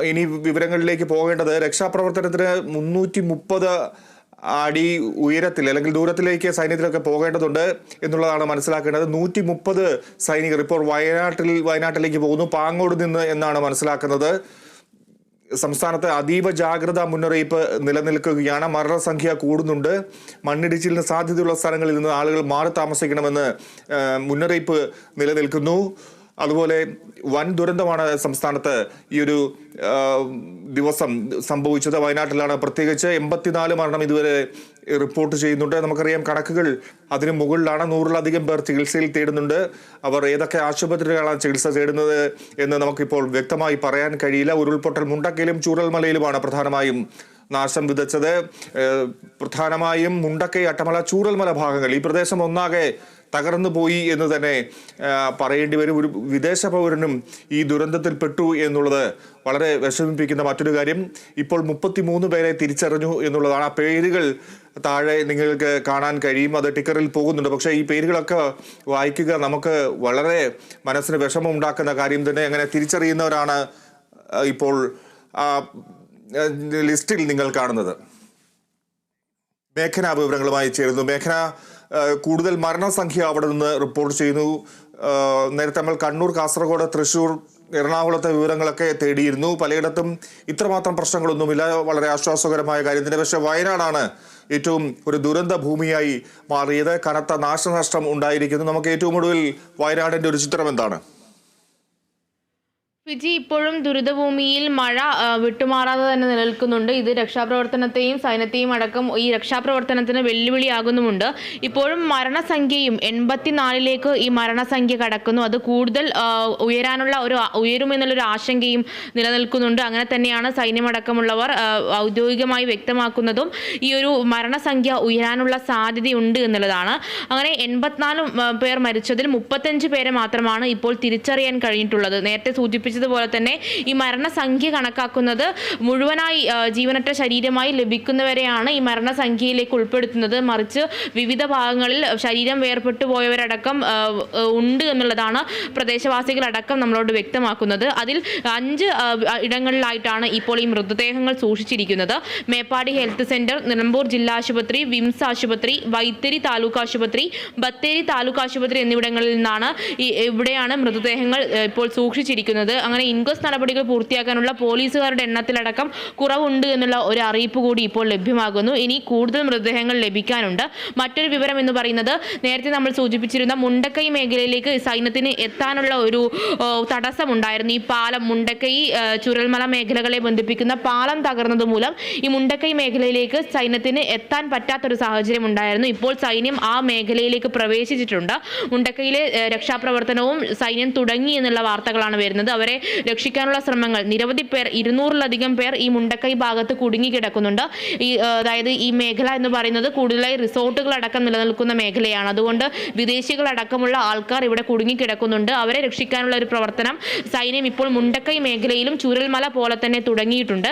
ഇനി വിവരങ്ങളിലേക്ക് പോകേണ്ടത് രക്ഷാപ്രവർത്തനത്തിന് 330 അടി ഉയരത്തിൽ അല്ലെങ്കിൽ ദൂരത്തിലേക്ക് സൈന്യത്തിലൊക്കെ പോകേണ്ടതുണ്ട് എന്നുള്ളതാണ് മനസ്സിലാക്കേണ്ടത്. 130 സൈനികർ ഇപ്പോൾ വയനാട്ടിലേക്ക് പോകുന്നു, പാങ്ങോട് നിന്ന് എന്നാണ് മനസ്സിലാക്കുന്നത്. സംസ്ഥാനത്ത് അതീവ ജാഗ്രതാ മുന്നറിയിപ്പ് നിലനിൽക്കുകയാണ്. മരണസംഖ്യ കൂടുന്നുണ്ട്. മണ്ണിടിച്ചിലിന് സാധ്യതയുള്ള സ്ഥലങ്ങളിൽ നിന്ന് ആളുകൾ മാറി താമസിക്കണമെന്ന് മുന്നറിയിപ്പ് നിലനിൽക്കുന്നു. അതുപോലെ വൻ ദുരന്തമാണ് സംസ്ഥാനത്ത് ഈ ഒരു ദിവസം സംഭവിച്ചത്. വയനാട്ടിലാണ് പ്രത്യേകിച്ച് 84 മരണം ഇതുവരെ റിപ്പോർട്ട് ചെയ്യുന്നുണ്ട്. നമുക്കറിയാം കണക്കുകൾ അതിന് മുകളിലാണ്. 100-ലധികം പേർ ചികിത്സയിൽ തേടുന്നുണ്ട്. അവർ ഏതൊക്കെ ആശുപത്രികളാണ് ചികിത്സ തേടുന്നത് എന്ന് നമുക്കിപ്പോൾ വ്യക്തമായി പറയാൻ കഴിയില്ല. ഉരുൾപൊട്ടൽ മുണ്ടക്കയിലും ചൂരൽമലയിലുമാണ് പ്രധാനമായും നാശം വിതച്ചത്. പ്രധാനമായും മുണ്ടക്കൈ, അട്ടമല, ചൂരൽമല ഭാഗങ്ങൾ, ഈ പ്രദേശം ഒന്നാകെ തകർന്നു പോയി എന്ന് തന്നെ പറയേണ്ടി വരും. ഒരു വിദേശ പൗരനും ഈ ദുരന്തത്തിൽ പെട്ടു എന്നുള്ളത് വളരെ വിഷമിപ്പിക്കുന്ന മറ്റൊരു കാര്യം. ഇപ്പോൾ 33 പേരെ തിരിച്ചറിഞ്ഞു എന്നുള്ളതാണ്. ആ പേരുകൾ താഴെ നിങ്ങൾക്ക് കാണാൻ കഴിയും. അത് ടിക്കറിൽ പോകുന്നുണ്ട്. പക്ഷേ ഈ പേരുകളൊക്കെ വായിക്കുക നമുക്ക് വളരെ മനസ്സിന് വിഷമം ഉണ്ടാക്കുന്ന കാര്യം തന്നെ. അങ്ങനെ തിരിച്ചറിയുന്നവരാണ് ഇപ്പോൾ ലിസ്റ്റിൽ നിങ്ങൾ കാണുന്നത്. മേഘന വിവരങ്ങളുമായി ചേരുന്നു. മേഘന, കൂടുതൽ മരണസംഖ്യ അവിടെ നിന്ന് റിപ്പോർട്ട് ചെയ്യുന്നു. നേരത്തെ നമ്മൾ കണ്ണൂർ, കാസർഗോഡ്, തൃശൂർ, എറണാകുളത്തെ വിവരങ്ങളൊക്കെ തേടിയിരുന്നു. പലയിടത്തും ഇത്രമാത്രം പ്രശ്നങ്ങളൊന്നുമില്ല. വളരെ ആശ്വാസകരമായ കാര്യം തന്നെ. പക്ഷേ വയനാടാണ് ഏറ്റവും ഒരു ദുരന്ത ഭൂമിയായി മാറിയത്. കനത്ത നാശനഷ്ടം ഉണ്ടായിരിക്കുന്നു. നമുക്ക് ഏറ്റവും ഒടുവിൽ വയനാടിന്റെ ഒരു ചിത്രം എന്താണ്? ഫിജി, ഇപ്പോഴും ദുരിതഭൂമിയിൽ മഴ വിട്ടുമാറാതെ തന്നെ നിലനിൽക്കുന്നുണ്ട്. ഇത് രക്ഷാപ്രവർത്തനത്തെയും സൈന്യത്തെയും അടക്കം ഈ രക്ഷാപ്രവർത്തനത്തിന് വെല്ലുവിളിയാകുന്നുമുണ്ട്. ഇപ്പോഴും മരണസംഖ്യയും 84ലേക്ക് ഈ മരണസംഖ്യ കടക്കുന്നു. അത് കൂടുതൽ ഉയരുമെന്നുള്ളൊരു ആശങ്കയും നിലനിൽക്കുന്നുണ്ട്. അങ്ങനെ തന്നെയാണ് സൈന്യമടക്കമുള്ളവർ ഔദ്യോഗികമായി വ്യക്തമാക്കുന്നതും. ഈ ഒരു മരണസംഖ്യ ഉയരാനുള്ള സാധ്യതയുണ്ട് എന്നുള്ളതാണ്. അങ്ങനെ 84 പേർ മരിച്ചതിൽ 35 പേരെ മാത്രമാണ് ഇപ്പോൾ തിരിച്ചറിയാൻ കഴിഞ്ഞിട്ടുള്ളത്. നേരത്തെ സൂചിപ്പിച്ച പോലെ തന്നെ ഈ മരണസംഖ്യ കണക്കാക്കുന്നത് മുഴുവനായി ജീവനറ്റ ശരീരമായി ലഭിക്കുന്നവരെയാണ് ഈ മരണസംഖ്യയിലേക്ക് ഉൾപ്പെടുത്തുന്നത്. മറിച്ച് വിവിധ ഭാഗങ്ങളിൽ ശരീരം വേർപെട്ടു പോയവരടക്കം ഉണ്ട് എന്നുള്ളതാണ് പ്രദേശവാസികളടക്കം നമ്മളോട് വ്യക്തമാക്കുന്നത്. അതിൽ 5 ഇടങ്ങളിലായിട്ടാണ് ഇപ്പോൾ ഈ മൃതദേഹങ്ങൾ സൂക്ഷിച്ചിരിക്കുന്നത്. മേപ്പാടി ഹെൽത്ത് സെന്റർ, നിലമ്പൂർ ജില്ലാ ആശുപത്രി, വിംസ് ആശുപത്രി, വൈത്തിരി താലൂക്ക് ആശുപത്രി, ബത്തേരി താലൂക്ക് ആശുപത്രി എന്നിവിടങ്ങളിൽ നിന്നാണ് ഇവിടെയാണ് മൃതദേഹങ്ങൾ ഇപ്പോൾ സൂക്ഷിച്ചിരിക്കുന്നത്. അങ്ങനെ ഇൻക്വസ്റ്റ് നടപടികൾ പൂർത്തിയാക്കാനുള്ള പോലീസുകാരുടെ എണ്ണത്തിലടക്കം കുറവുണ്ട് എന്നുള്ള ഒരു അറിയിപ്പ് കൂടി ഇപ്പോൾ ലഭ്യമാകുന്നു. ഇനി കൂടുതൽ മൃതദേഹങ്ങൾ ലഭിക്കാനുണ്ട്. മറ്റൊരു വിവരം എന്ന് പറയുന്നത്, നേരത്തെ നമ്മൾ സൂചിപ്പിച്ചിരുന്ന മുണ്ടക്കൈ മേഖലയിലേക്ക് സൈന്യത്തിന് എത്താനുള്ള ഒരു തടസ്സമുണ്ടായിരുന്നു. ഈ പാലം, മുണ്ടക്കൈ ചുരൽമല മേഖലകളെ ബന്ധിപ്പിക്കുന്ന പാലം തകർന്നത് മൂലം ഈ മുണ്ടക്കൈ മേഖലയിലേക്ക് സൈന്യത്തിന് എത്താൻ പറ്റാത്തൊരു സാഹചര്യം ഉണ്ടായിരുന്നു. ഇപ്പോൾ സൈന്യം ആ മേഖലയിലേക്ക് പ്രവേശിച്ചിട്ടുണ്ട്. മുണ്ടക്കൈയിലെ രക്ഷാപ്രവർത്തനവും സൈന്യം തുടങ്ങി എന്നുള്ള വാർത്തകളാണ് വരുന്നത്. അവരെ രക്ഷിക്കാനുള്ള ശ്രമങ്ങൾ, നിരവധി പേർ, 200-ലധികം പേർ ഈ മുണ്ടക്കൈ ഭാഗത്ത് കുടുങ്ങിക്കിടക്കുന്നുണ്ട്. അതായത് ഈ മേഖല എന്ന് പറയുന്നത് കൂടുതലായി റിസോർട്ടുകൾ അടക്കം നിലനിൽക്കുന്ന മേഖലയാണ്. അതുകൊണ്ട് വിദേശികളടക്കമുള്ള ആൾക്കാർ ഇവിടെ കുടുങ്ങിക്കിടക്കുന്നുണ്ട്. അവരെ രക്ഷിക്കാനുള്ള ഒരു പ്രവർത്തനം സൈന്യം ഇപ്പോൾ മുണ്ടക്കൈ മേഖലയിലും ചൂരൽമല പോലെ തന്നെ തുടങ്ങിയിട്ടുണ്ട്.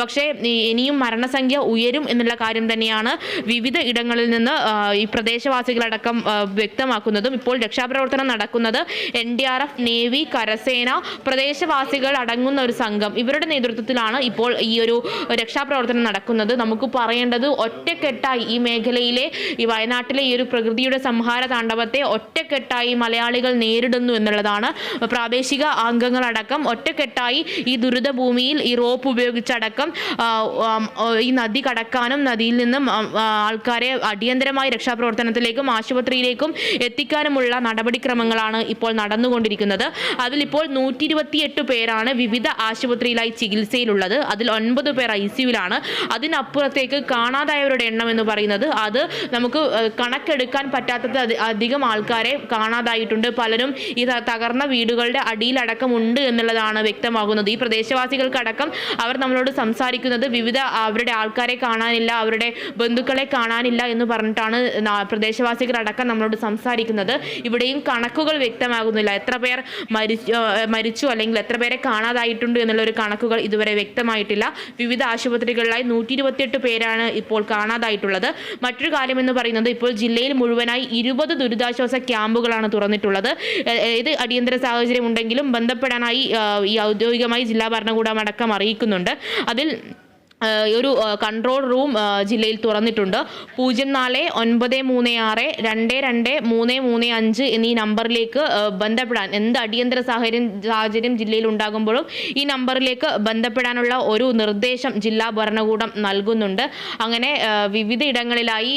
പക്ഷേ ഇനിയും മരണസംഖ്യ ഉയരും എന്നുള്ള കാര്യം തന്നെയാണ് വിവിധ ഇടങ്ങളിൽ നിന്ന് ഈ പ്രദേശവാസികളടക്കം വ്യക്തമാക്കുന്നതും. ഇപ്പോൾ രക്ഷാപ്രവർത്തനം നടക്കുന്നത് NDRF, നേവി, കരസേന, പ്രദേശവാസികൾ അടങ്ങുന്ന ഒരു സംഘം, ഇവരുടെ നേതൃത്വത്തിലാണ് ഇപ്പോൾ ഈ ഒരു രക്ഷാപ്രവർത്തനം നടക്കുന്നത്. നമുക്ക് പറയേണ്ടത്, ഒറ്റക്കെട്ടായി ഈ മേഖലയിലെ, ഈ വയനാട്ടിലെ ഈ ഒരു പ്രകൃതിയുടെ സംഹാര താണ്ഡവത്തെ ഒറ്റക്കെട്ടായി മലയാളികൾ നേരിടുന്നു എന്നുള്ളതാണ്. പ്രാദേശിക അംഗങ്ങളടക്കം ഒറ്റക്കെട്ടായി ഈ ദുരിതഭൂമിയിൽ ഈ റോപ്പ് ഉപയോഗിച്ചടക്കം ഈ നദി കടക്കാനും നദിയിൽ നിന്നും ആൾക്കാരെ അടിയന്തരമായി രക്ഷാപ്രവർത്തനത്തിലേക്കും ആശുപത്രിയിലേക്കും എത്തിക്കാനുമുള്ള നടപടിക്രമങ്ങളാണ് ഇപ്പോൾ നടന്നുകൊണ്ടിരിക്കുന്നത്. അതിലിപ്പോൾ 128 പേരാണ് വിവിധ ആശുപത്രിയിലായി ചികിത്സയിലുള്ളത്. അതിൽ 9 പേർ ICUവിലാണ്. അതിനപ്പുറത്തേക്ക് കാണാതായവരുടെ എണ്ണം എന്ന് പറയുന്നത്, അത് നമുക്ക് കണക്കെടുക്കാൻ പറ്റാത്തത് അധികം ആൾക്കാരെ കാണാതായിട്ടുണ്ട്. പലരും ഈ തകർന്ന വീടുകളുടെ അടിയിലടക്കം ഉണ്ട് എന്നുള്ളതാണ് വ്യക്തമാകുന്നത്. ഈ പ്രദേശവാസികൾക്കടക്കം അവർ നമ്മളോട് സംസാരിക്കുന്നത് വിവിധ അവരുടെ ആൾക്കാരെ കാണാനില്ല, അവരുടെ ബന്ധുക്കളെ കാണാനില്ല എന്ന് പറഞ്ഞിട്ടാണ് പ്രദേശവാസികളടക്കം നമ്മളോട് സംസാരിക്കുന്നത്. ഇവിടെയും കണക്കുകൾ വ്യക്തമാകുന്നില്ല. എത്ര പേർ മരിച്ചു അല്ലെങ്കിൽ എത്ര പേരെ കാണാതായിട്ടുണ്ട് എന്നുള്ള ഒരു കണക്കുകൾ ഇതുവരെ വ്യക്തമായിട്ടില്ല. വിവിധ ആശുപത്രികളിലായി 128 പേരാണ് ഇപ്പോൾ കാണാതായിട്ടുള്ളത്. മറ്റൊരു കാര്യം എന്ന് പറയുന്നത്, ഇപ്പോൾ ജില്ലയിൽ മുഴുവനായി 20 ദുരിതാശ്വാസ ക്യാമ്പുകളാണ് തുറന്നിട്ടുള്ളത്. ഏത് അടിയന്തര സാഹചര്യം ഉണ്ടെങ്കിലും ബന്ധപ്പെടാനായി ഈ ഔദ്യോഗികമായി ജില്ലാ ഭരണകൂടം അടക്കം അറിയിക്കുന്നുണ്ട്. അതിൽ ഒരു കൺട്രോൾ റൂം ജില്ലയിൽ തുറന്നിട്ടുണ്ട്. 0493622335 എന്നീ നമ്പറിലേക്ക് ബന്ധപ്പെടാൻ, എന്ത് അടിയന്തര സാഹചര്യം ജില്ലയിൽ ഉണ്ടാകുമ്പോഴും ഈ നമ്പറിലേക്ക് ബന്ധപ്പെടാനുള്ള ഒരു നിർദ്ദേശം ജില്ലാ ഭരണകൂടം നൽകുന്നുണ്ട്. അങ്ങനെ വിവിധ ഇടങ്ങളിലായി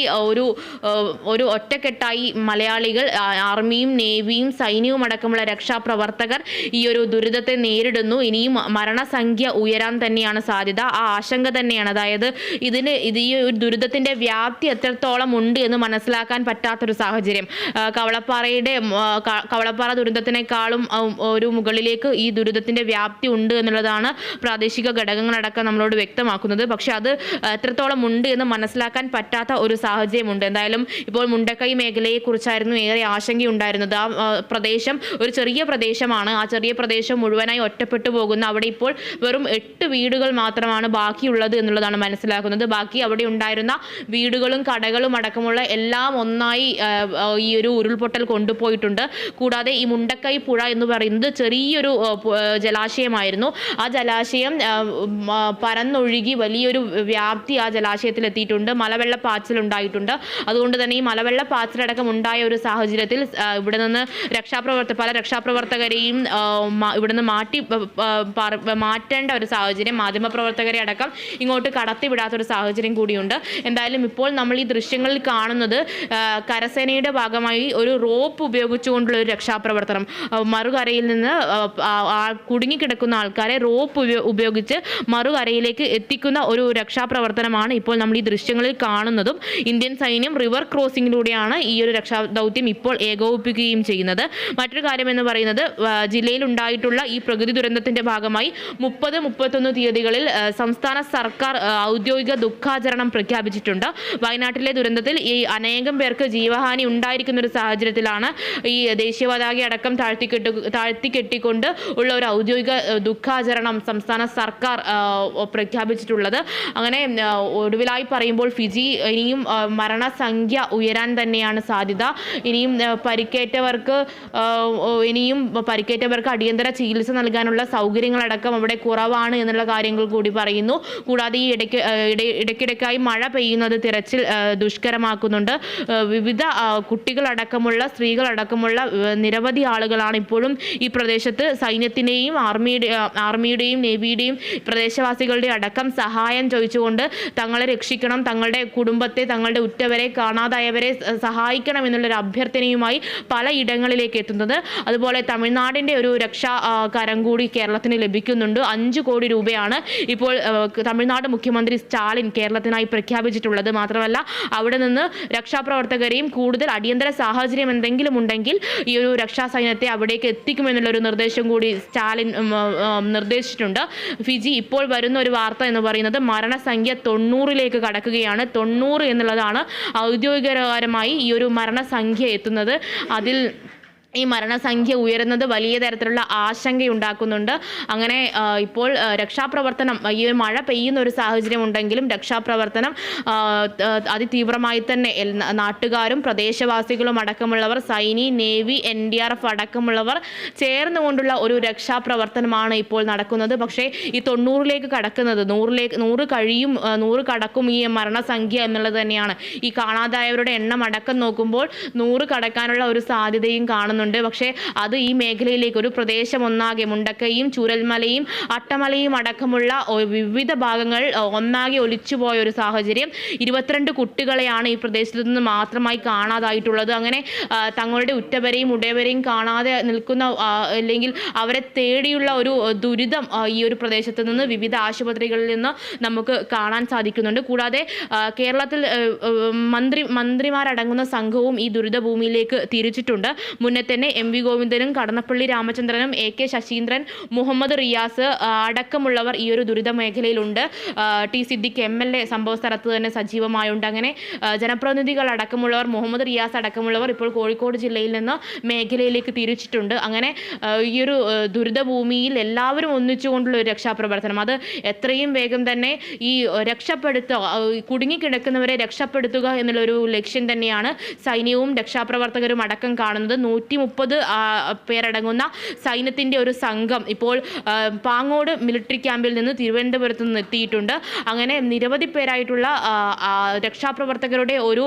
ഒരു ഒറ്റക്കെട്ടായി മലയാളികൾ, ആർമിയും നേവിയും സൈന്യവും അടക്കമുള്ള രക്ഷാപ്രവർത്തകർ ഈ ഒരു ദുരിതത്തെ നേരിടുന്നു. ഇനിയും മരണസംഖ്യ ഉയരാൻ തന്നെയാണ് സാധ്യത. ആ ആശങ്ക തന്നെയാണ്. അതായത് ഈ ഒരു ദുരിതത്തിന്റെ വ്യാപ്തി എത്രത്തോളം ഉണ്ട് എന്ന് മനസ്സിലാക്കാൻ പറ്റാത്തൊരു സാഹചര്യം. കവളപ്പാറ ദുരന്തത്തിനേക്കാളും ഒരു മുകളിലേക്ക് ഈ ദുരിതത്തിന്റെ വ്യാപ്തി ഉണ്ട് എന്നുള്ളതാണ് പ്രാദേശിക ഘടകങ്ങളടക്കം നമ്മളോട് വ്യക്തമാക്കുന്നത്. പക്ഷെ അത് എത്രത്തോളം ഉണ്ട് എന്ന് മനസ്സിലാക്കാൻ പറ്റാത്ത ഒരു സാഹചര്യമുണ്ട്. എന്തായാലും ഇപ്പോൾ മുണ്ടക്കൈ മേഖലയെ കുറിച്ചായിരുന്നു ഏറെ ആശങ്കയുണ്ടായിരുന്നത്. ആ പ്രദേശം ഒരു ചെറിയ പ്രദേശമാണ്. ആ ചെറിയ പ്രദേശം മുഴുവനായി ഒറ്റപ്പെട്ടു പോകുന്ന, അവിടെ ഇപ്പോൾ വെറും 8 വീടുകൾ മാത്രമാണ് ബാക്കിയുള്ളത് എന്നുള്ളതാണ് മനസ്സിലാക്കുന്നത്. ബാക്കി അവിടെ ഉണ്ടായിരുന്ന വീടുകളും കടകളും അടക്കമുള്ള എല്ലാം ഒന്നായി ഈ ഒരു ഉരുൾപൊട്ടൽ കൊണ്ടുപോയിട്ടുണ്ട്. കൂടാതെ ഈ മുണ്ടക്കൈ പുഴ എന്ന് പറയുന്നത് ചെറിയൊരു ജലാശയമായിരുന്നു. ആ ജലാശയം പരന്നൊഴുകി വലിയൊരു വ്യാപ്തി ആ ജലാശയത്തിൽ എത്തിയിട്ടുണ്ട്. മലവെള്ളപ്പാച്ചിൽ ഉണ്ടായിട്ടുണ്ട്. അതുകൊണ്ട് തന്നെ ഈ മലവെള്ളപ്പാച്ചിലടക്കം ഉണ്ടായ ഒരു സാഹചര്യത്തിൽ ഇവിടെ നിന്ന് പല രക്ഷാപ്രവർത്തകരെയും ഇവിടെ നിന്ന് മാറ്റേണ്ട ഒരു സാഹചര്യം, മാധ്യമപ്രവർത്തകരെ അടക്കം ഇങ്ങോട്ട് കടത്തിവിടാത്തൊരു സാഹചര്യം കൂടിയുണ്ട്. എന്തായാലും ഇപ്പോൾ നമ്മൾ ഈ ദൃശ്യങ്ങളിൽ കാണുന്നത് കരസേനയുടെ ഭാഗമായി ഒരു റോപ്പ് ഉപയോഗിച്ചുകൊണ്ടുള്ള ഒരു രക്ഷാപ്രവർത്തനം, മറുകരയിൽ നിന്ന് കുടുങ്ങിക്കിടക്കുന്ന ആൾക്കാരെ റോപ്പ് ഉപയോഗിച്ച് മറുകരയിലേക്ക് എത്തിക്കുന്ന ഒരു രക്ഷാപ്രവർത്തനമാണ് ഇപ്പോൾ നമ്മൾ ഈ ദൃശ്യങ്ങളിൽ കാണുന്നതും. ഇന്ത്യൻ സൈന്യം റിവർ ക്രോസിംഗിലൂടെയാണ് ഈ ഒരു രക്ഷാദൗത്യം ഇപ്പോൾ ഏകോപിപ്പിക്കുകയും ചെയ്യുന്നത്. മറ്റൊരു കാര്യം എന്ന് പറയുന്നത്, ജില്ലയിൽ ഉണ്ടായിട്ടുള്ള ഈ പ്രകൃതി ദുരന്തത്തിന്റെ ഭാഗമായി 30-31 തീയതികളിൽ സംസ്ഥാന സർക്കാർ ഔദ്യോഗിക ദുഃഖാചരണം പ്രഖ്യാപിച്ചിട്ടുണ്ട്. വയനാട്ടിലെ ദുരന്തത്തിൽ ഈ അനേകം പേർക്ക് ജീവഹാനി ഉണ്ടായിരിക്കുന്ന ഒരു സാഹചര്യത്തിലാണ് ഈ ദേശീയ പതാക അടക്കം താഴ്ത്തിക്കെട്ടിക്കൊണ്ട് ഉള്ള ഒരു ഔദ്യോഗിക ദുഃഖാചരണം സംസ്ഥാന സർക്കാർ പ്രഖ്യാപിച്ചിട്ടുള്ളത്. അങ്ങനെ ഒടുവിലായി പറയുമ്പോൾ ഫിജി ഇനിയും മരണസംഖ്യ ഉയരാൻ തന്നെയാണ് സാധ്യത. ഇനിയും പരിക്കേറ്റവർക്ക് അടിയന്തര ചികിത്സ നൽകാനുള്ള സൗകര്യങ്ങളടക്കം അവിടെ കുറവാണ് എന്നുള്ള കാര്യങ്ങൾ കൂടി പറയുന്നു. കൂടാതെ ഈ ഇടയ്ക്കിടയ്ക്കായി മഴ പെയ്യുന്നത് തിരച്ചിൽ ദുഷ്കരമാക്കുന്നുണ്ട്. വിവിധ കുട്ടികളടക്കമുള്ള, സ്ത്രീകളടക്കമുള്ള നിരവധി ആളുകളാണ് ഇപ്പോഴും ഈ പ്രദേശത്ത് സൈന്യത്തിൻ്റെയും ആർമിയുടെയും നേവിയുടെയും പ്രദേശവാസികളുടെ അടക്കം സഹായം ചോദിച്ചുകൊണ്ട് തങ്ങളെ രക്ഷിക്കണം, തങ്ങളുടെ കുടുംബത്തെ, തങ്ങളുടെ ഉറ്റവരെ, കാണാതായവരെ സഹായിക്കണം എന്നുള്ളൊരു അഭ്യർത്ഥനയുമായി പല ഇടങ്ങളിലേക്ക് എത്തുന്നത്. അതുപോലെ തമിഴ്നാടിൻ്റെ ഒരു രക്ഷാ കരം കൂടി കേരളത്തിന് ലഭിക്കുന്നുണ്ട്. 5 കോടി രൂപയാണ് ഇപ്പോൾ തമിഴ്നാട് മുഖ്യമന്ത്രി സ്റ്റാലിൻ കേരളത്തിനായി പ്രഖ്യാപിച്ചിട്ടുള്ളത്. മാത്രമല്ല അവിടെ നിന്ന് രക്ഷാപ്രവർത്തകരെയും കൂടുതൽ അടിയന്തര സാഹചര്യം എന്തെങ്കിലും ഉണ്ടെങ്കിൽ ഈ ഒരു രക്ഷാസൈന്യത്തെ അവിടേക്ക് എത്തിക്കുമെന്നുള്ളൊരു നിർദ്ദേശം കൂടി സ്റ്റാലിൻ നിർദ്ദേശിച്ചിട്ടുണ്ട്. ഫിജി ഇപ്പോൾ വരുന്ന ഒരു വാർത്ത എന്ന് പറയുന്നത് മരണസംഖ്യ 90ലേക്ക് കടക്കുകയാണ്. 90 എന്നുള്ളതാണ് ഔദ്യോഗികപരമായി ഈ ഒരു മരണസംഖ്യ എത്തുന്നത്. അതിൽ ഈ മരണസംഖ്യ ഉയരുന്നത് വലിയ തരത്തിലുള്ള ആശങ്കയുണ്ടാക്കുന്നുണ്ട്. അങ്ങനെ ഇപ്പോൾ രക്ഷാപ്രവർത്തനം, ഈ മഴ പെയ്യുന്ന ഒരു സാഹചര്യം ഉണ്ടെങ്കിലും രക്ഷാപ്രവർത്തനം അതിതീവ്രമായി തന്നെ നാട്ടുകാരും പ്രദേശവാസികളും അടക്കമുള്ളവർ, സൈനി, നേവി, NDRF അടക്കമുള്ളവർ ചേർന്നുകൊണ്ടുള്ള ഒരു രക്ഷാപ്രവർത്തനമാണ് ഇപ്പോൾ നടക്കുന്നത്. പക്ഷേ ഈ 90ലേക്ക് കടക്കുന്നത്, 100 കടക്കും ഈ മരണസംഖ്യ എന്നുള്ളത് തന്നെയാണ്. ഈ കാണാതായവരുടെ എണ്ണം അടക്കം നോക്കുമ്പോൾ 100 കടക്കാനുള്ള ഒരു സാധ്യതയും കാണുന്നു. പക്ഷേ അത് ഈ മേഖലയിലേക്ക്, ഒരു പ്രദേശം ഒന്നാകെ, മുണ്ടക്കൈയും ചൂരൽമലയും അട്ടമലയും അടക്കമുള്ള വിവിധ ഭാഗങ്ങൾ ഒന്നാകെ ഒലിച്ചുപോയ ഒരു സാഹചര്യം. 22 കുട്ടികളെയാണ് ഈ പ്രദേശത്ത് നിന്ന് മാത്രമായി കാണാതായിട്ടുള്ളത്. അങ്ങനെ തങ്ങളുടെ ഉറ്റവരെയും ഉടയവരെയും കാണാതെ നിൽക്കുന്ന, അല്ലെങ്കിൽ അവരെ തേടിയുള്ള ഒരു ദുരിതം ഈ ഒരു പ്രദേശത്ത് നിന്ന്, വിവിധ ആശുപത്രികളിൽ നിന്ന് നമുക്ക് കാണാൻ സാധിക്കുന്നുണ്ട്. കൂടാതെ കേരളത്തിൽ മന്ത്രിമാരടങ്ങുന്ന സംഘവും ഈ ദുരിതഭൂമിയിലേക്ക് തിരിച്ചിട്ടുണ്ട്. മുന്നത്തെ തന്നെ MV ഗോവിന്ദനും കടന്നപ്പള്ളി രാമചന്ദ്രനും AK ശശീന്ദ്രൻ, മുഹമ്മദ് റിയാസ് അടക്കമുള്ളവർ ഈ ഒരു ദുരിത മേഖലയിലുണ്ട്. T സിദ്ദിഖ് MLA സംഭവ സ്ഥലത്ത് തന്നെ സജീവമായുണ്ട്. അങ്ങനെ ജനപ്രതിനിധികൾ അടക്കമുള്ളവർ, മുഹമ്മദ് റിയാസ് അടക്കമുള്ളവർ ഇപ്പോൾ കോഴിക്കോട് ജില്ലയിൽ നിന്ന് മേഖലയിലേക്ക് തിരിച്ചിട്ടുണ്ട്. അങ്ങനെ ഈ ഒരു ദുരിതഭൂമിയിൽ എല്ലാവരും ഒന്നിച്ചുകൊണ്ടുള്ള ഒരു രക്ഷാപ്രവർത്തനം, അത് എത്രയും വേഗം തന്നെ ഈ കുടുങ്ങിക്കിടക്കുന്നവരെ രക്ഷപ്പെടുത്തുക എന്നുള്ളൊരു ലക്ഷ്യം തന്നെയാണ് സൈന്യവും രക്ഷാപ്രവർത്തകരും അടക്കം കാണുന്നത്. 130 പേരടങ്ങുന്ന സൈന്യത്തിൻ്റെ ഒരു സംഘം ഇപ്പോൾ പാങ്ങോട് മിലിറ്ററി ക്യാമ്പിൽ നിന്ന് തിരുവനന്തപുരത്ത് നിന്ന് എത്തിയിട്ടുണ്ട്. അങ്ങനെ നിരവധി പേരായിട്ടുള്ള രക്ഷാപ്രവർത്തകരുടെ ഒരു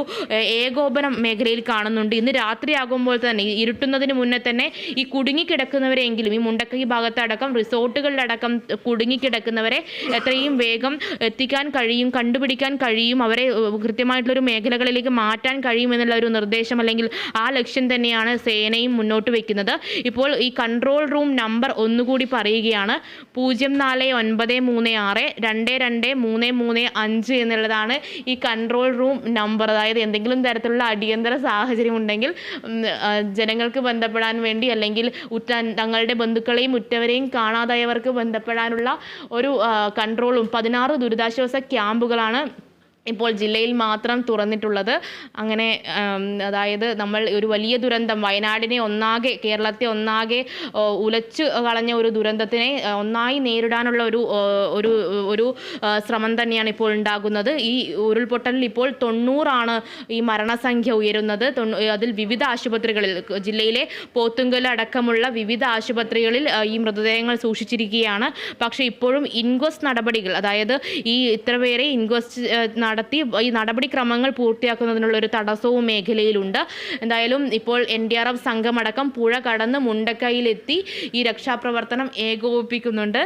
ഏകോപനം മേഖലയിൽ കാണുന്നുണ്ട്. ഇന്ന് രാത്രിയാകുമ്പോൾ തന്നെ, ഇരുട്ടുന്നതിന് മുന്നേ തന്നെ ഈ കുടുങ്ങിക്കിടക്കുന്നവരെങ്കിലും, ഈ മുണ്ടക്കൈ ഭാഗത്തടക്കം റിസോർട്ടുകളിലടക്കം കുടുങ്ങിക്കിടക്കുന്നവരെ എത്രയും വേഗം എത്തിക്കാൻ കഴിയും, കണ്ടുപിടിക്കാൻ കഴിയും, അവരെ കൃത്യമായിട്ടുള്ളൊരു മേഖലകളിലേക്ക് മാറ്റാൻ കഴിയുമെന്നുള്ള ഒരു നിർദ്ദേശം അല്ലെങ്കിൽ ആ ലക്ഷ്യം തന്നെയാണ് സേനയും മുന്നോട്ട് വയ്ക്കുന്നത്. ഇപ്പോൾ ഈ കൺട്രോൾ റൂം നമ്പർ ഒന്നുകൂടി പറയുകയാണ്: 0493622335 എന്നുള്ളതാണ് ഈ കൺട്രോൾ റൂം നമ്പർ. അതായത് എന്തെങ്കിലും തരത്തിലുള്ള അടിയന്തര സാഹചര്യം ഉണ്ടെങ്കിൽ ജനങ്ങൾക്ക് ബന്ധപ്പെടാൻ വേണ്ടി, അല്ലെങ്കിൽ തങ്ങളുടെ ബന്ധുക്കളെയും ഉറ്റവരെയും കാണാതായവർക്ക് ബന്ധപ്പെടാനുള്ള ഒരു കൺട്രോളും 16 ദുരിതാശ്വാസ ക്യാമ്പുകളാണ് ഇപ്പോൾ ജില്ലയിൽ മാത്രം തുറന്നിട്ടുള്ളത്. അങ്ങനെ അതായത് നമ്മൾ ഒരു വലിയ ദുരന്തം, വയനാടിനെ ഒന്നാകെ, കേരളത്തെ ഒന്നാകെ ഉലച്ചു കളഞ്ഞ ഒരു ദുരന്തത്തിനെ ഒന്നായി നേരിടാനുള്ള ഒരു ശ്രമം തന്നെയാണ് ഇപ്പോൾ ഉണ്ടാകുന്നത്. ഈ ഉരുൾപൊട്ടലിൽ ഇപ്പോൾ 90 ഈ മരണസംഖ്യ ഉയരുന്നത്. അതിൽ വിവിധ ആശുപത്രികളിൽ, ജില്ലയിലെ പോത്തുങ്കൽ അടക്കമുള്ള വിവിധ ആശുപത്രികളിൽ ഈ മൃതദേഹങ്ങൾ സൂക്ഷിച്ചിരിക്കുകയാണ്. പക്ഷേ ഇപ്പോഴും ഇൻക്വസ്റ്റ് നടപടികൾ, അതായത് ഈ ഇത്ര പേരെ ഇൻക്വസ്റ്റ് നടത്തി ഈ നടപടിക്രമങ്ങൾ പൂർത്തിയാക്കുന്നതിനുള്ള ഒരു തടസ്സവും മേഖലയിലുണ്ട്. എന്തായാലും ഇപ്പോൾ NDRF സംഘമടക്കം പുഴ കടന്ന് മുണ്ടക്കൈയിലെത്തി ഈ രക്ഷാപ്രവർത്തനം ഏകോപിപ്പിക്കുന്നുണ്ട്.